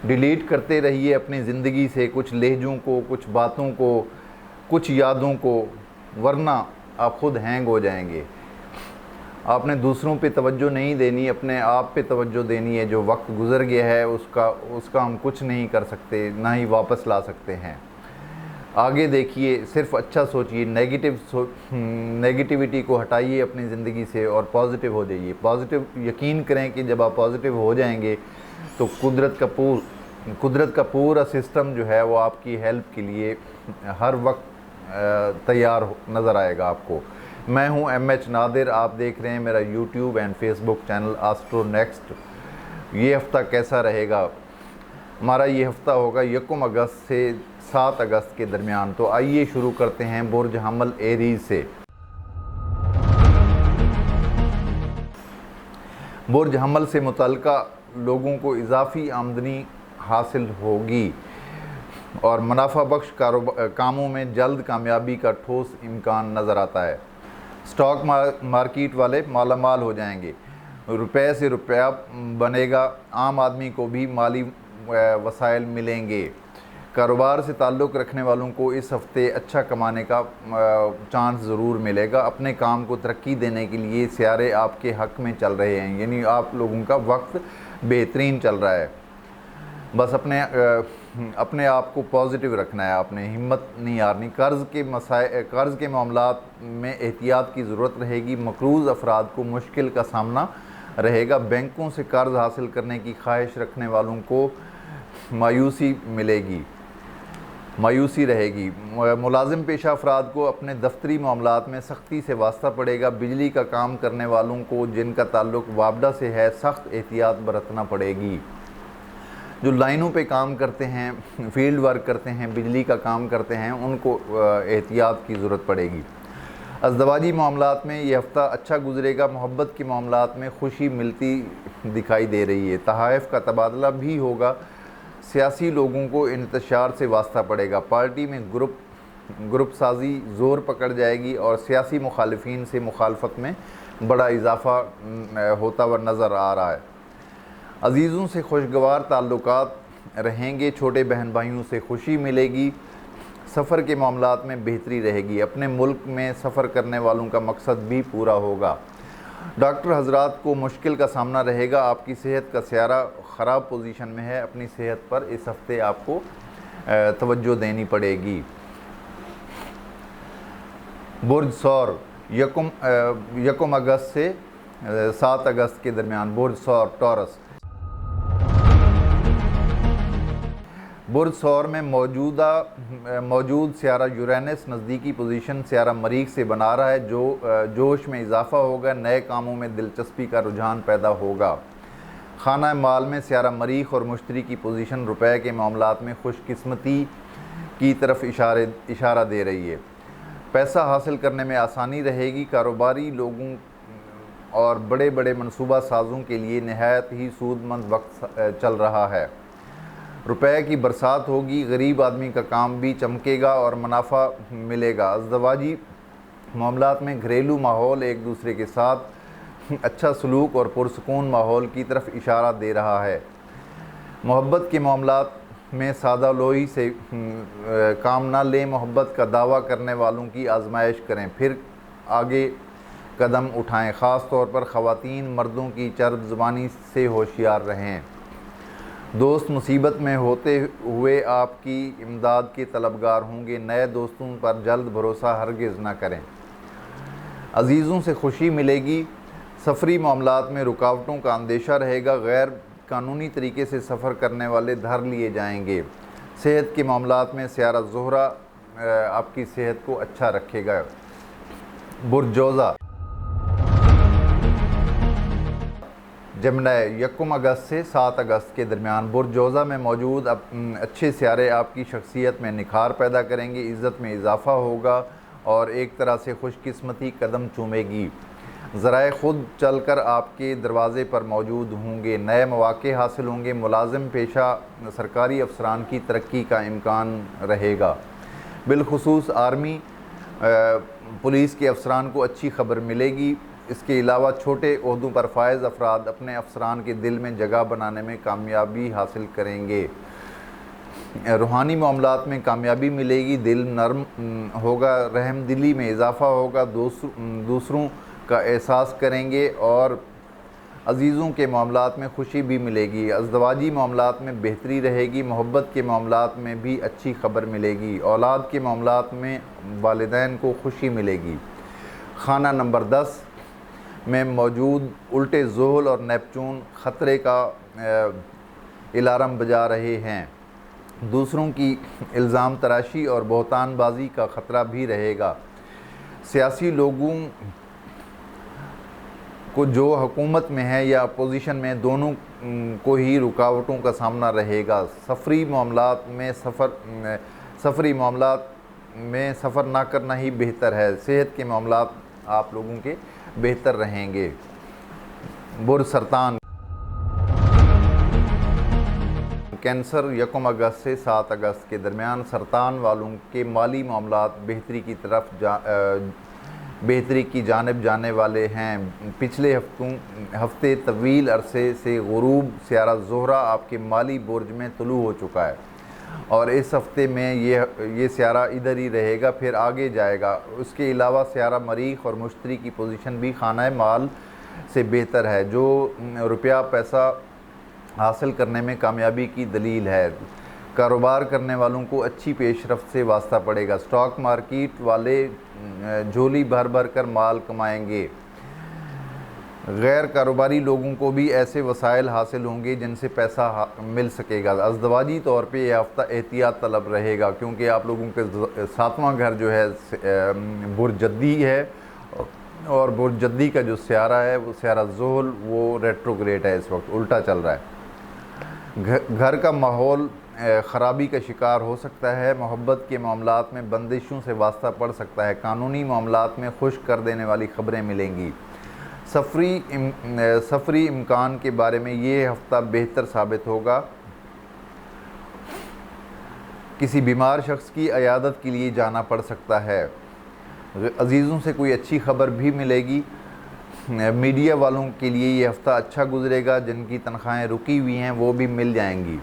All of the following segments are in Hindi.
डिलीट करते रहिए अपनी ज़िंदगी से कुछ लहजों को, कुछ बातों को, कुछ यादों को, वरना आप खुद हैंग हो जाएंगे। आपने दूसरों पे तवज्जो नहीं देनी, अपने आप पे तवज्जो देनी है। जो वक्त गुज़र गया है उसका हम कुछ नहीं कर सकते, ना ही वापस ला सकते हैं। आगे देखिए, सिर्फ अच्छा सोचिए, नेगेटिविटी को हटाइए अपनी ज़िंदगी से और पॉजिटिव हो जाइए। पॉजिटिव, यकीन करें कि जब आप पॉजिटिव हो जाएंगे तो कुदरत का पूरा सिस्टम जो है वो आपकी हेल्प के लिए हर वक्त तैयार नज़र आएगा आपको। मैं हूं MH नादिर, आप देख रहे हैं मेरा YouTube and Facebook channel astro next. ये हफ़्ता कैसा रहेगा? हमारा ये हफ़्ता होगा 1 अगस्त से 7 अगस्त के दरमियान। तो आइए शुरू करते हैं बुर्ज हमल एरीज़ से। बुर्ज हमल से मुतल्लिका लोगों को इजाफ़ी आमदनी हासिल होगी और मुनाफा बख्श कामों में जल्द कामयाबी का ठोस इम्कान नज़र आता है। स्टॉक मार्केट वाले मालामाल हो जाएंगे, रुपए से रुपया बनेगा, आम आदमी को भी माली वसाइल मिलेंगे। कारोबार से ताल्लुक़ रखने वालों को इस हफ़्ते अच्छा कमाने का चांस ज़रूर मिलेगा। अपने काम को तरक्की देने के लिए सियारे आपके हक़ में चल रहे हैं, यानी आप लोगों का वक्त बेहतरीन चल रहा है। बस अपने आप को पॉजिटिव रखना है, आपने हिम्मत नहीं हारनी। कर्ज़ के मामलात में एहतियात की ज़रूरत रहेगी। मकरूज़ अफराद को मुश्किल का सामना रहेगा। बैंकों से कर्ज़ हासिल करने की ख्वाहिश रखने वालों को मायूसी रहेगी। मुलाजिम पेशा अफराद को अपने दफ्तरी मामलात में सख्ती से वास्ता पड़ेगा। बिजली का काम करने वालों को जिनका ताल्लुक़ वापडा से है, सख्त एहतियात बरतना पड़ेगी। जो लाइनों पे काम करते हैं, फील्ड वर्क करते हैं, बिजली का काम करते हैं, उनको एहतियात की ज़रूरत पड़ेगी। अज़दवाजी मामलात में ये हफ़्ता अच्छा गुजरेगा। मोहब्बत के मामलात में खुशी मिलती दिखाई दे रही है। तहाइफ़ का तबादला भी होगा। सियासी लोगों को इंतशार से वास्ता पड़ेगा। पार्टी में ग्रुप साजी ज़ोर पकड़ जाएगी और सियासी मुखालिफिन से मुखालफत में बड़ा इजाफ़ा होता हुआ नज़र आ रहा है। अजीज़ों से खुशगवार ताल्लुकात रहेंगे। छोटे बहन भाइयों से खुशी मिलेगी। सफ़र के मामलात में बेहतरी रहेगी। अपने मुल्क में सफ़र करने वालों का मकसद भी पूरा होगा। डॉक्टर हजरात को मुश्किल का सामना रहेगा। आपकी सेहत का सियारा ख़राब पोजीशन में है। अपनी सेहत पर इस हफ़्ते आपको तवज्जो देनी पड़ेगी। बुर्ज सौर 1 अगस्त से 7 अगस्त के दरमियान। बुर्ज सौर टॉरस। बुर्ज सौर में मौजूद सियारा यूरेनस नज़दीकी पोजीशन सियारा मरीख से बना रहा है, जो जोश में इजाफ़ा होगा। नए कामों में दिलचस्पी का रुझान पैदा होगा। खाना माल में सियारा मरीख और मुश्तरी की पोजीशन रुपए के मामलात में खुशकिस्मती की तरफ इशारा दे रही है। पैसा हासिल करने में आसानी रहेगी। कारोबारी लोगों और बड़े बड़े मनसूबा साजों के लिए नहायत ही सूदमंद वक्त चल रहा है। रुपए की बरसात होगी। गरीब आदमी का काम भी चमकेगा और मुनाफा मिलेगा। अज़दवाजी मामलात में घरेलू माहौल एक दूसरे के साथ अच्छा सलूक और पुरसकून माहौल की तरफ इशारा दे रहा है। मोहब्बत के मामलात में सादा लोही से काम ना लें। मोहब्बत का दावा करने वालों की आजमाइश करें, फिर आगे कदम उठाएं। ख़ास तौर पर ख़वातीन मर्दों की चर्ब ज़ुबानी से होशियार रहें। दोस्त मुसीबत में होते हुए आपकी इमदाद के तलबगार होंगे। नए दोस्तों पर जल्द भरोसा हरगिज़ ना करें। अजीज़ों से खुशी मिलेगी। सफरी मामलात में रुकावटों का अंदेशा रहेगा। गैर कानूनी तरीके से सफ़र करने वाले धर लिए जाएंगे। सेहत के मामलात में सियारा ज़ोहरा आपकी सेहत को अच्छा रखेगा। बुर्ज जोज़ा जमनाय 1 अगस्त से 7 अगस्त के दरमियान। बुर्ज जोज़ा में मौजूद अच्छे सियारे आपकी शख्सियत में निखार पैदा करेंगे। इज़्ज़त में इजाफ़ा होगा और एक तरह से खुशकिस्मती कदम चूमेगी। ज़राए ख़ुद चल कर आपके दरवाज़े पर मौजूद होंगे। नए मौक़े हासिल होंगे। मुलाजिम पेशा सरकारी अफसरान की तरक्की का इम्कान रहेगा। बिलखुसूस आर्मी पुलिस के अफसरान को अच्छी खबर मिलेगी। इसके अलावा छोटे ओहदों पर फायज़ अफराद अपने अफसरान के दिल में जगह बनाने में कामयाबी हासिल करेंगे। रूहानी मामलात में कामयाबी मिलेगी, दिल नरम होगा, रहमदिली में इजाफ़ा होगा, दूसरों का एहसास करेंगे और अजीज़ों के मामलात में खुशी भी मिलेगी। अज़दवाजी मामलात में बेहतरी रहेगी, मोहब्बत के मामलात में भी अच्छी खबर मिलेगी। औलाद के मामलात में वालिदैन को खुशी मिलेगी। खाना नंबर 10 में मौजूद उल्टे ज़ोहल और नेपचून ख़तरे का अलार्म बजा रहे हैं। दूसरों की इल्ज़ाम तराशी और बहतानबाजी का ख़तरा भी रहेगा। सियासी लोगों को जो हुकूमत में है या अपोजिशन में, दोनों को ही रुकावटों का सामना रहेगा। सफ़री मामलात में सफ़र ना करना ही बेहतर है। सेहत के मामलात आप लोगों के बेहतर रहेंगे। बुर्ज सरतान कैंसर 1 अगस्त से 7 अगस्त के दरमियान सरतान वालों के माली मामलात बेहतरी की जानिब जाने वाले हैं। पिछले हफ्ते तवील अरसे से गुरूब सियारा ज़ोहरा आपके माली बुर्ज में तुलू हो चुका है और इस हफ्ते में ये सियारा इधर ही रहेगा, फिर आगे जाएगा। उसके अलावा सियारा मरीख और मुश्तरी की पोजीशन भी खाना माल से बेहतर है, जो रुपया पैसा हासिल करने में कामयाबी की दलील है। कारोबार करने वालों को अच्छी पेशरफ्त से वास्ता पड़ेगा। स्टॉक मार्केट वाले झोली भर भर कर माल कमाएंगे। गैर कारोबारी लोगों को भी ऐसे वसाइल हासिल होंगे जिनसे पैसा मिल सकेगा। अज़दवाजी तौर पे यह हफ्ता एहतियात तलब रहेगा, क्योंकि आप लोगों के 7वां घर जो है बुर्ज जद्दी है और बुर्ज जद्दी का जो सियारा है वो सियारा ज़ोहल वो रेट्रोग्रेड है, इस वक्त उल्टा चल रहा है। घर का माहौल ख़राबी का शिकार हो सकता है। मोहब्बत के मामलात में बंदिशों से वास्ता पड़ सकता है। कानूनी मामलात में खुश कर देने वाली ख़बरें मिलेंगी। सफ़री इम्कान के बारे में ये हफ़्ता बेहतर साबित होगा। किसी बीमार शख्स की अयादत के लिए जाना पड़ सकता है। अजीज़ों से कोई अच्छी खबर भी मिलेगी। मीडिया वालों के लिए ये हफ़्ता अच्छा गुजरेगा। जिनकी तनख्वाहें रुकी हुई हैं वो भी मिल जाएंगी।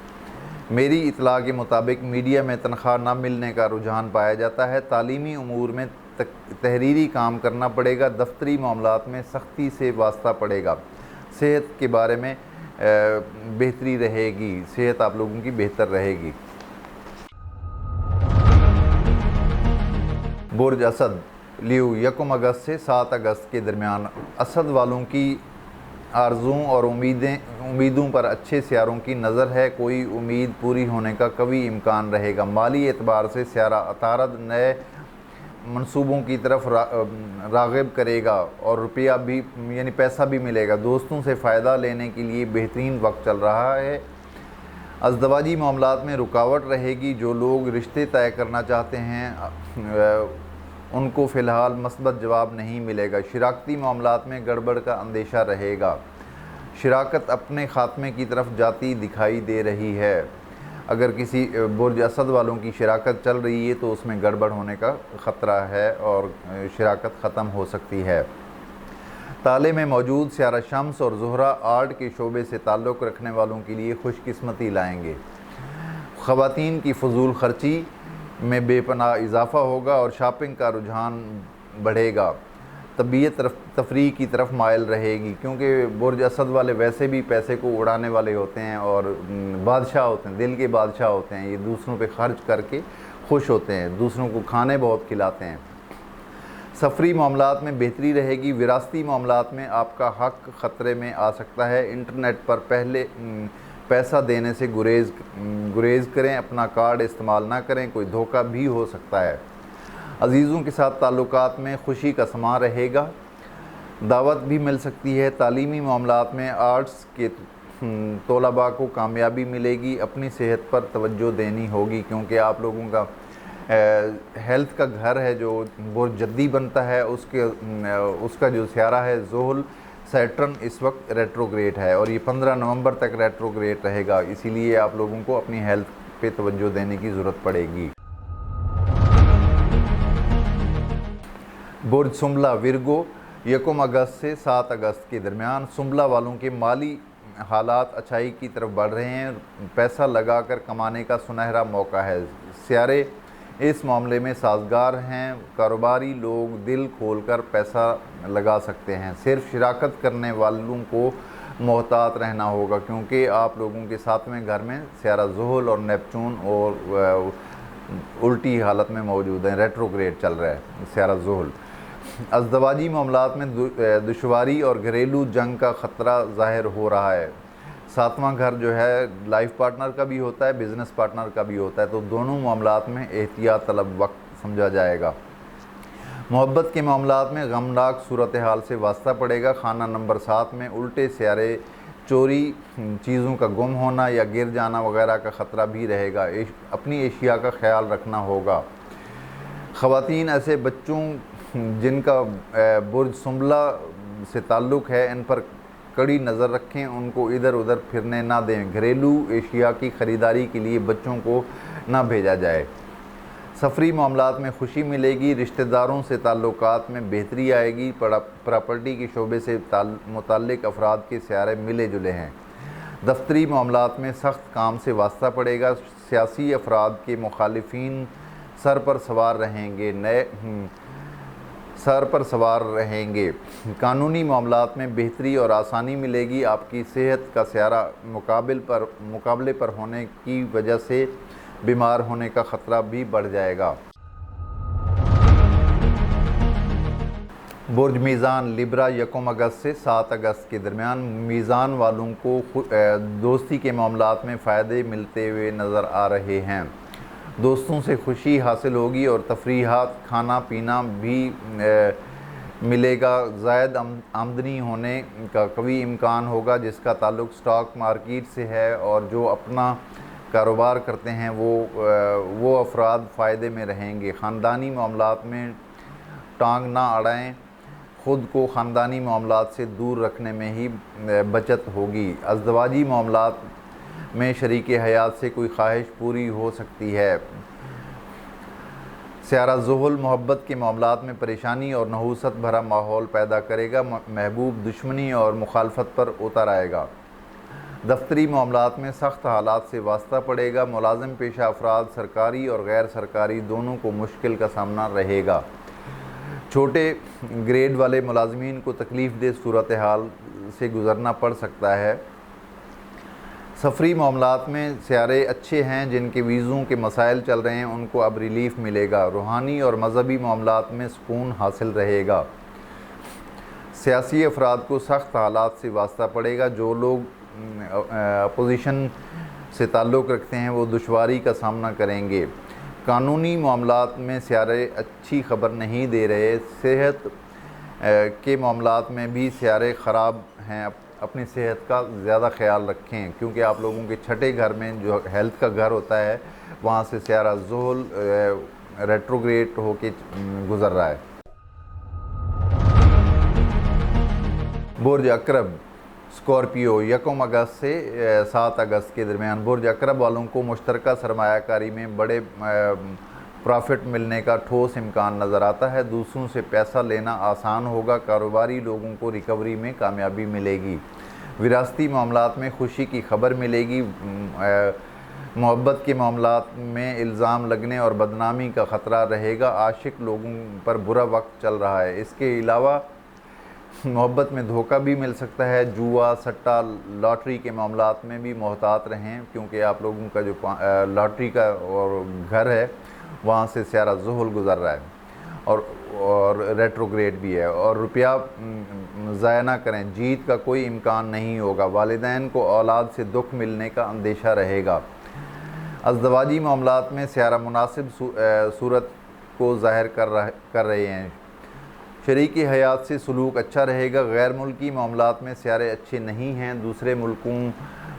मेरी इतला के मुताबिक मीडिया में तनख्वाह ना मिलने का रुझान पाया जाता है। तालीमी उमूर में तहरीरी काम करना पड़ेगा। दफ्तरी मामलात में सख्ती से वास्ता पड़ेगा। सेहत के बारे में बेहतरी रहेगी, सेहत आप लोगों की बेहतर रहेगी। बुर्ज असद लियो 1 अगस्त से 7 अगस्त के दरमियान असद वालों की आरज़ुओं और उम्मीदों पर अच्छे सियारों की नज़र है। कोई उम्मीद पूरी होने का कभी इम्कान रहेगा। माली एतबार से सियारा अतारद नए मंसूबों की तरफ राग़िब करेगा और रुपया भी यानी पैसा भी मिलेगा। दोस्तों से फ़ायदा लेने के लिए बेहतरीन वक्त चल रहा है। अज़दवाजी मामलात में रुकावट रहेगी। जो लोग रिश्ते तय करना चाहते हैं उनको फ़िलहाल मस्बत जवाब नहीं मिलेगा। शिराकती मामलात में गड़बड़ का अंदेशा रहेगा। शिराकत अपने ख़ात्मे की तरफ जाती दिखाई दे रही है। अगर किसी बुर्ज असद वालों की शिराकत चल रही है तो उसमें गड़बड़ होने का ख़तरा है और शिराकत ख़त्म हो सकती है। ताले में मौजूद सियारा शम्स और ज़ोहरा आर्ट के शोबे से ताल्लुक़ रखने वालों के लिए खुशकिस्मती लाएंगे। ख़वातीन की फ़जूल ख़र्ची में बेपनाह इजाफ़ा होगा और शॉपिंग का रुझान बढ़ेगा। तबीयत तफरीह की तरफ मायल रहेगी, क्योंकि बुर्ज असद वाले वैसे भी पैसे को उड़ाने वाले होते हैं और बादशाह होते हैं, दिल के बादशाह होते हैं। ये दूसरों पे खर्च करके खुश होते हैं, दूसरों को खाने बहुत खिलाते हैं। सफरी मामलात में बेहतरी रहेगी। विरासती मामलात में आपका हक़ ख़तरे में आ सकता है। इंटरनेट पर पहले पैसा देने से गुरेज़ करें। अपना कार्ड इस्तेमाल ना करें, कोई धोखा भी हो सकता है। अजीज़ों के साथ ताल्लुकात में खुशी का समा रहेगा। दावत भी मिल सकती है। तालीमी मामलात में आर्ट्स के तलबा को कामयाबी मिलेगी। अपनी सेहत पर तवज्जो देनी होगी, क्योंकि आप लोगों का हेल्थ का घर है जो बुर्ज जद्दी बनता है, उसका जो सियारा है ज़ोहल सैटर्न इस वक्त रेट्रोग्रेड है और ये 15 नवंबर तक रेट्रोग्रेड रहेगा। इसीलिए आप लोगों को अपनी हेल्थ पे तवज्जो देने की ज़रूरत पड़ेगी। बुर्ज सुमला विरगो 1 अगस्त से 7 अगस्त के दरमियान सुंबला वालों के माली हालात अच्छाई की तरफ बढ़ रहे हैं। पैसा लगाकर कमाने का सुनहरा मौका है। सियारे इस मामले में साजगार हैं। कारोबारी लोग दिल खोलकर पैसा लगा सकते हैं। सिर्फ शिराकत करने वालों को मोहतात रहना होगा, क्योंकि आप लोगों के 7वें घर में सियारा ज़ुहल और नेपचून और उल्टी हालत में मौजूद हैं। रेट्रोग्रेड चल रहा है सियारा ज़ुहल। अज़दवाजी मामलात में दुश्वारी और घरेलू जंग का ख़तरा ज़ाहिर हो रहा है। 7वां घर जो है लाइफ पार्टनर का भी होता है, बिज़नेस पार्टनर का भी होता है, तो दोनों मामलात में एहतियात तलब वक्त समझा जाएगा। मोहब्बत के मामलात में गमनाक सूरत हाल से वास्ता पड़ेगा। खाना नंबर 7 में उल्टे सियारे चोरी, चीज़ों का गुम होना या गिर जाना वगैरह का ख़तरा भी रहेगा। अपनी एशिया का ख्याल रखना होगा। ख़वातीन ऐसे बच्चों जिनका बुर्ज सुंबला से ताल्लुक़ है, इन पर कड़ी नज़र रखें, उनको इधर उधर फिरने ना दें। घरेलू एशिया की ख़रीदारी के लिए बच्चों को ना भेजा जाए। सफरी मामलात में खुशी मिलेगी। रिश्तेदारों से ताल्लुकात में बेहतरी आएगी। प्रॉपर्टी के शोबे से मुताल्लिक़ अफराद के सियारे मिले जुले हैं। दफ्तरी मामलात में सख्त काम से वास्ता पड़ेगा। सियासी अफराद के मुखालिफिन सर पर सवार रहेंगे। कानूनी मामलात में बेहतरी और आसानी मिलेगी। आपकी सेहत का सियारा मुकाबले पर होने की वजह से बीमार होने का ख़तरा भी बढ़ जाएगा। बुर्ज मीज़ान लिब्रा 1 अगस्त से 7 अगस्त के दरमियान मीज़ान वालों को दोस्ती के मामलात में फ़ायदे मिलते हुए नज़र आ रहे हैं। दोस्तों से खुशी हासिल होगी और तफरीहात, खाना पीना भी मिलेगा। ज़ायद आमदनी होने का कवी इम्कान होगा, जिसका ताल्लुक़ स्टॉक मार्केट से है, और जो अपना कारोबार करते हैं वो अफराद फ़ायदे में रहेंगे। ख़ानदानी मामलात में टांग ना अड़ाएं। ख़ुद को ख़ानदानी मामलात से दूर रखने में ही बचत होगी। अज़दवाजी मामलात में शरीक हयात से कोई ख्वाहिश पूरी हो सकती है। सियारा ज़ुहल मोहब्बत के मामलात में परेशानी और नहूसत भरा माहौल पैदा करेगा। महबूब दुश्मनी और मुखालफत पर उतर आएगा। दफ्तरी मामलात में सख्त हालात से वास्ता पड़ेगा। मुलाजिम पेशा अफराद सरकारी और गैर सरकारी दोनों को मुश्किल का सामना रहेगा। छोटे ग्रेड वाले मुलाजमीन को तकलीफ़ दे सूरत हाल से गुज़रना पड़ सकता है। सफरी मामलात में सियारे अच्छे हैं। जिनके वीज़ों के मसाइल चल रहे हैं उनको अब रिलीफ़ मिलेगा। रूहानी और मजहबी मामलात में सुकून हासिल रहेगा। सियासी अफराद को सख्त हालात से वास्ता पड़ेगा। जो लोग अपोजिशन से ताल्लुक़ रखते हैं वो दुश्वारी का सामना करेंगे। कानूनी मामलात में सियारे अच्छी खबर नहीं दे रहे। सेहत के मामलात में भी सियारे ख़राब हैं। अपनी सेहत का ज़्यादा ख्याल रखें, क्योंकि आप लोगों के 6ठे घर में जो हेल्थ का घर होता है वहाँ से सियारा ज़ुहल रेट्रोग्रेड होके गुज़र रहा है। बुर्ज अकरब स्कॉर्पियो 1 अगस्त से 7 अगस्त के दरमियान बुर्ज अकरब वालों को मुश्तरका सरमायाकारी में बड़े प्रॉफिट मिलने का ठोस इम्कान नज़र आता है। दूसरों से पैसा लेना आसान होगा। कारोबारी लोगों को रिकवरी में कामयाबी मिलेगी। विरासती मामलात में खुशी की खबर मिलेगी। मोहब्बत के मामलात में इल्ज़ाम लगने और बदनामी का ख़तरा रहेगा। आशिक लोगों पर बुरा वक्त चल रहा है। इसके अलावा मोहब्बत में धोखा भी मिल सकता है। जुआ, सट्टा, लॉटरी के मामलात में भी मोहतात रहें, क्योंकि आप लोगों का जो लॉटरी का और घर है वहाँ से सियारा ज़ुहल गुज़र रहा है और रेट्रोग्रेड भी है। और रुपया ज़ाया ना करें। जीत का कोई इम्कान नहीं होगा। वालिदैन को औलाद से दुख मिलने का अंदेशा रहेगा। अज़दवाजी मामलात में सियारा मुनासिब सूरत को ज़ाहिर कर रहे हैं। शरीकी हयात से सलूक अच्छा रहेगा। गैर मुल्की मामलात में सियारे अच्छे नहीं हैं। दूसरे मुल्कों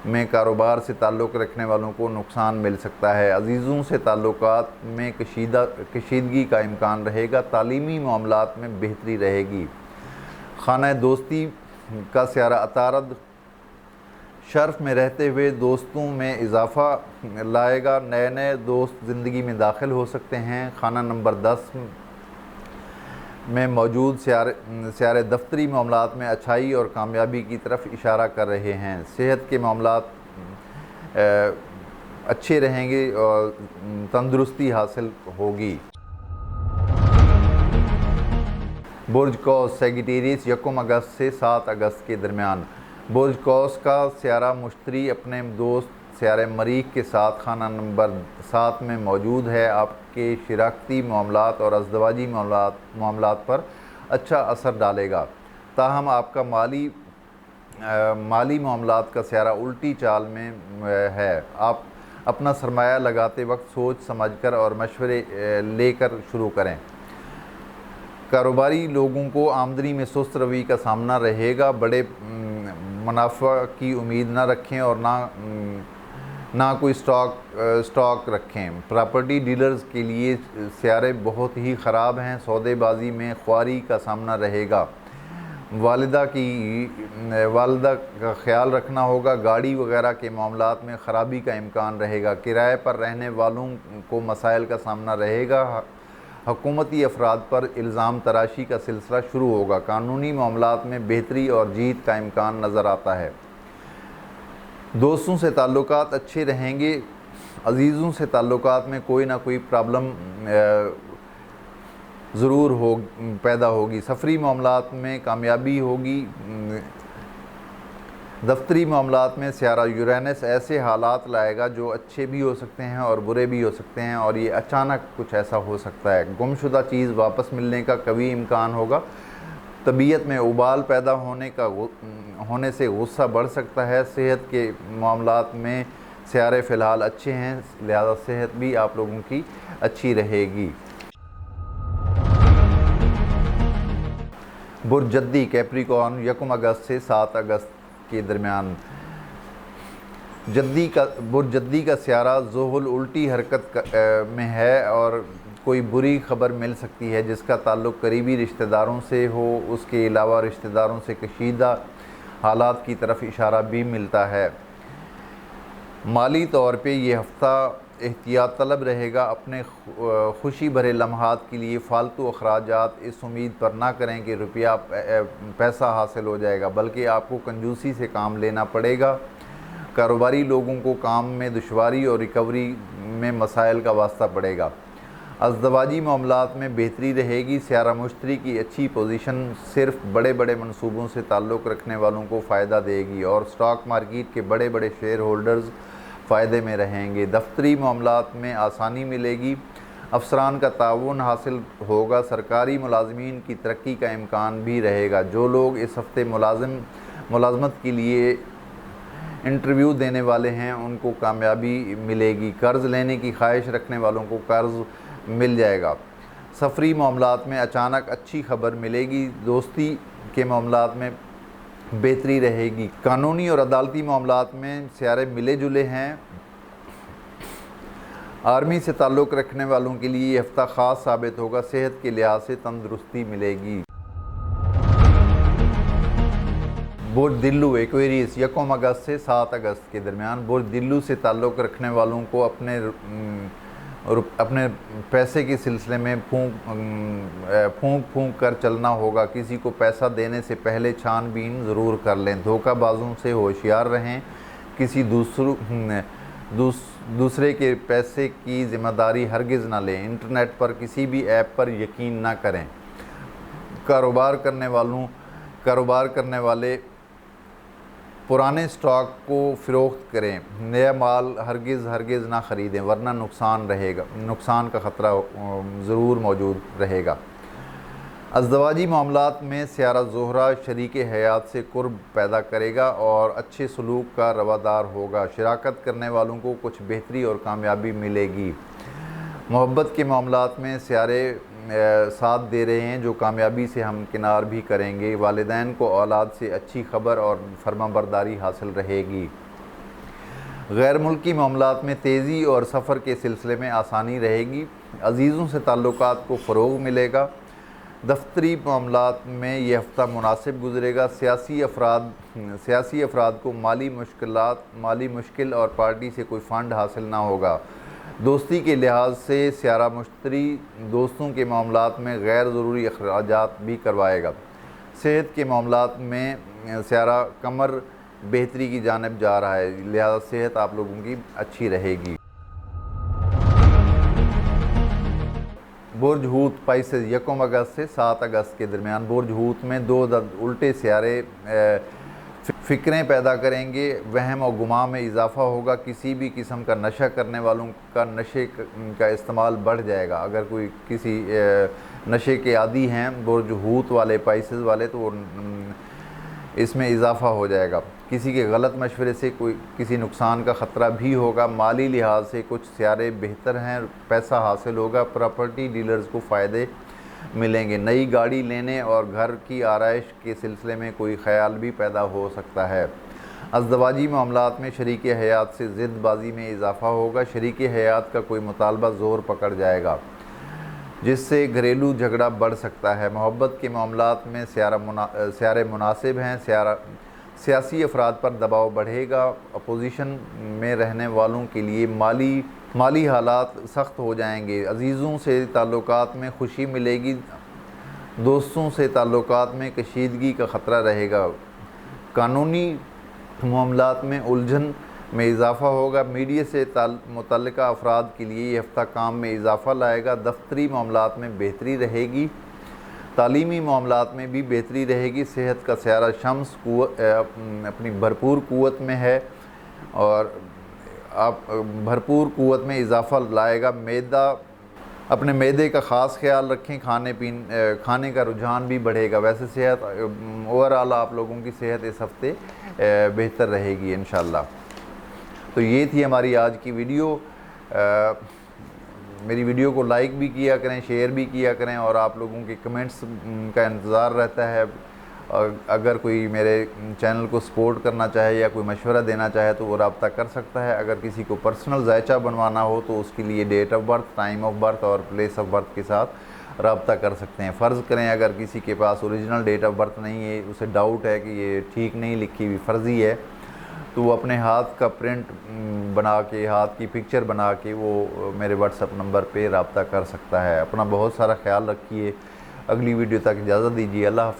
में कारोबार से ताल्लुक़ रखने वालों को नुकसान मिल सकता है। अजीज़ों से ताल्लुकात में कशीदगी का इम्कान रहेगा। तालीमी मामलात में बेहतरी रहेगी। खाना दोस्ती का सियारा अतारद शर्फ में रहते हुए दोस्तों में इजाफ़ा लाएगा। नए नए दोस्त ज़िंदगी में दाखिल हो सकते हैं। खाना नंबर 10 में मौजूद सियारे दफ्तरी मामलात में अच्छाई और कामयाबी की तरफ इशारा कर रहे हैं। सेहत के मामलात अच्छे रहेंगे और तंदुरुस्ती हासिल होगी। बुर्ज कौस सेगिटेरियस 1 अगस्त से 7 अगस्त के दरमियान। बुर्ज कौस का सियारा मुश्तरी अपने दोस्त सियारे मरीख के साथ खाना नंबर 7 में मौजूद है। आपके शिराकती मामलात और अज़दवाजी मामलात पर अच्छा असर डालेगा। ताहम आपका माली मामलात का सियारा उल्टी चाल में है। आप अपना सरमाया लगाते वक्त सोच समझकर और मशवरे लेकर शुरू करें। कारोबारी लोगों को आमदनी में सुस्त रवैये का सामना रहेगा। बड़े मुनाफा की उम्मीद न रखें और ना कोई स्टॉक रखें। प्रॉपर्टी डीलर्स के लिए सियारे बहुत ही ख़राब हैं। सौदेबाजी में ख्वारी का सामना रहेगा। वालिदा का ख्याल रखना होगा। गाड़ी वगैरह के मामलात में ख़राबी का इम्कान रहेगा। किराए पर रहने वालों को मसाइल का सामना रहेगा। हुकूमती अफराद पर इल्ज़ाम तराशी का सिलसिला शुरू होगा। कानूनी मामलात में बेहतरी और जीत का इम्कान नज़र आता है। दोस्तों से ताल्लुकात अच्छे रहेंगे। अजीज़ों से ताल्लुकात में कोई ना कोई प्रॉब्लम ज़रूर पैदा होगी। सफरी मामलात में कामयाबी होगी। दफ्तरी मामलात में सियारा यूरेनस ऐसे हालात लाएगा जो अच्छे भी हो सकते हैं और बुरे भी हो सकते हैं, और ये अचानक कुछ ऐसा हो सकता है। गुमशुदा चीज़ वापस मिलने का कभी इम्कान होगा। तबीयत में उबाल पैदा होने से गुस्सा बढ़ सकता है। सेहत के मामलात में सियारे फ़िलहाल अच्छे हैं, लिहाजा सेहत भी आप लोगों की अच्छी रहेगी। बुर्ज जद्दी कैप्रिकॉर्न 1 अगस्त से 7 अगस्त के दरमियान। बुर्ज जद्दी का सियारा ज़ुहुल उल्टी हरकत में है और कोई बुरी खबर मिल सकती है जिसका ताल्लुक़ करीबी रिश्तेदारों से हो। उसके अलावा रिश्तेदारों से कशीदा हालात की तरफ इशारा भी मिलता है। माली तौर पे ये हफ़्ता एहतियात तलब रहेगा। अपने खुशी भरे लम्हात के लिए फ़ालतू अखराजात इस उम्मीद पर ना करें कि पैसा हासिल हो जाएगा, बल्कि आपको कंजूसी से काम लेना पड़ेगा। कारोबारी लोगों को काम में दुश्वारी और रिकवरी में मसाइल का वास्ता पड़ेगा। अज़दवाजी मामलात में बेहतरी रहेगी। सियारा मुश्तरी की अच्छी पोजीशन सिर्फ बड़े बड़े मंसूबों से ताल्लुक़ रखने वालों को फ़ायदा देगी और स्टॉक मार्केट के बड़े बड़े शेयर होल्डर्स फ़ायदे में रहेंगे। दफ्तरी मामलात में आसानी मिलेगी। अफसरान का ताउन हासिल होगा। सरकारी मुलाजमीन की तरक्की का इम्कान भी रहेगा। जो लोग इस हफ़्ते मुलाजमत के लिए इंटरव्यू देने वाले हैं उनको कामयाबी मिलेगी। कर्ज़ लेने की ख्वाहिश रखने वालों को कर्ज़ मिल जाएगा। सफरी मामलात में अचानक अच्छी खबर मिलेगी। दोस्ती के मामलात में बेहतरी रहेगी। कानूनी और अदालती मामलात में सियारे मिले जुले हैं। आर्मी से ताल्लुक़ रखने वालों के लिए ये हफ़्ता ख़ास साबित होगा। सेहत के लिहाज से तंदुरुस्ती मिलेगी। बुर्ज दिल्लू एक्वेरियस 1 अगस्त से 7 अगस्त के दरमियान। बुर्ज दिल्लू से ताल्लुक़ रखने वालों को अपने पैसे के सिलसिले में फूंक कर चलना होगा। किसी को पैसा देने से पहले छानबीन ज़रूर कर लें। धोखाबाजों से होशियार रहें। किसी दूसरे के पैसे की ज़िम्मेदारी हरगिज़ ना लें। इंटरनेट पर किसी भी ऐप पर यकीन ना करें। कारोबार करने वाले पुराने स्टॉक को फ़रोख्त करें। नया माल हरगिज़ ना ख़रीदें वरना नुकसान का ख़तरा ज़रूर मौजूद रहेगा। अज़दवाजी मामलात में सियारा ज़ोहरा शरीक हयात से कुर्ब पैदा करेगा और अच्छे सलूक का रवादार होगा। शिराकत करने वालों को कुछ बेहतरी और कामयाबी मिलेगी। मोहब्बत के मामलात में सियारे साथ दे रहे हैं जो कामयाबी से हमकिनार भी करेंगे। वालिदैन को औलाद से अच्छी खबर और फरमाबरदारी हासिल रहेगी। गैर मुल्की मामलात में तेज़ी और सफ़र के सिलसिले में आसानी रहेगी। अजीज़ों से ताल्लुकात को फ़रोग़ मिलेगा। दफ्तरी मामलात में यह हफ़्ता मुनासिब गुजरेगा। सियासी अफराद को माली मुश्किल और पार्टी से कोई फ़ंड हासिल ना होगा। दोस्ती के लिहाज से स्यारा मुश्तरी दोस्तों के मामलात में गैर ज़रूरी अखराजात भी करवाएगा। सेहत के मामलात में स्यारा कमर बेहतरी की जानिब जा रहा है, लिहाजा सेहत आप लोगों की अच्छी रहेगी। बुर्ज हूत पाइसेस 1 अगस्त से 7 अगस्त के दरमियान बुर्ज हूत में 2 उल्टे स्यारे फ़िक्रें पैदा करेंगे, वहम और गुमा में इजाफ़ा होगा। किसी भी किस्म का नशा करने वालों का नशे का इस्तेमाल बढ़ जाएगा। अगर कोई किसी नशे के आदी हैं बुर्ज हूत वाले पाइसेस वाले, तो वो इसमें इजाफ़ा हो जाएगा। किसी के गलत मशवरे से कोई किसी नुकसान का ख़तरा भी होगा। माली लिहाज से कुछ स्यारे बेहतर हैं, पैसा हासिल होगा। प्रॉपर्टी डीलर्स को फ़ायदे मिलेंगे। नई गाड़ी लेने और घर की आराइश के सिलसिले में कोई ख्याल भी पैदा हो सकता है। अज़दवाजी मामलात में शरीक हयात से ज़िद्दबाज़ी में इजाफ़ा होगा। शरीक हयात का कोई मुतालबा ज़ोर पकड़ जाएगा, जिससे घरेलू झगड़ा बढ़ सकता है। मोहब्बत के मामलात में स्यारे मुनासिब हैं। सियासी अफराद पर दबाव बढ़ेगा। अपोजिशन में रहने वालों के लिए माली हालात सख्त हो जाएंगे। अजीज़ों से ताल्लुकात में खुशी मिलेगी। दोस्तों से ताल्लुकात में कशीदगी का ख़तरा रहेगा। कानूनी मामलात में उलझन में इजाफ़ा होगा। मीडिया से मुतल्लिका अफराद के लिए ये हफ्ता काम में इजाफ़ा लाएगा। दफ्तरी मामलात में बेहतरी रहेगी। तालीमी मामलात में भी बेहतरी रहेगी। सेहत का स्यारा शम्स अपनी भरपूर क़ुव्वत में है और आप भरपूर क़ुव्वत में इजाफ़ा लाएगा। अपने मैदे का ख़ास ख्याल रखें। खाने का रुझान भी बढ़ेगा। वैसे सेहत ओवरऑल आप लोगों की सेहत इस हफ़्ते बेहतर रहेगी इंशाअल्लाह। तो ये थी हमारी आज की वीडियो। मेरी वीडियो को लाइक भी किया करें, शेयर भी किया करें और आप लोगों के कमेंट्स का इंतज़ार रहता है। अगर कोई मेरे चैनल को सपोर्ट करना चाहे या कोई मशवरा देना चाहे तो वो रब्ता कर सकता है। अगर किसी को पर्सनल जायचा बनवाना हो तो उसके लिए date of birth, time of birth और प्लेस ऑफ बर्थ के साथ रब्ता कर सकते हैं। फ़र्ज़ करें अगर किसी के पास ओरिजिनल डेट ऑफ बर्थ नहीं है, उसे डाउट है कि ये ठीक नहीं लिखी हुई फ़र्ज़ी है, तो वो अपने हाथ का प्रिंट बना के, हाथ की पिक्चर बना के वो मेरे व्हाट्सएप नंबर पे रब्ता कर सकता है। अपना बहुत सारा ख्याल रखिए। अगली वीडियो तक इजाज़त दीजिए। अल्लाह हाफ़िज़।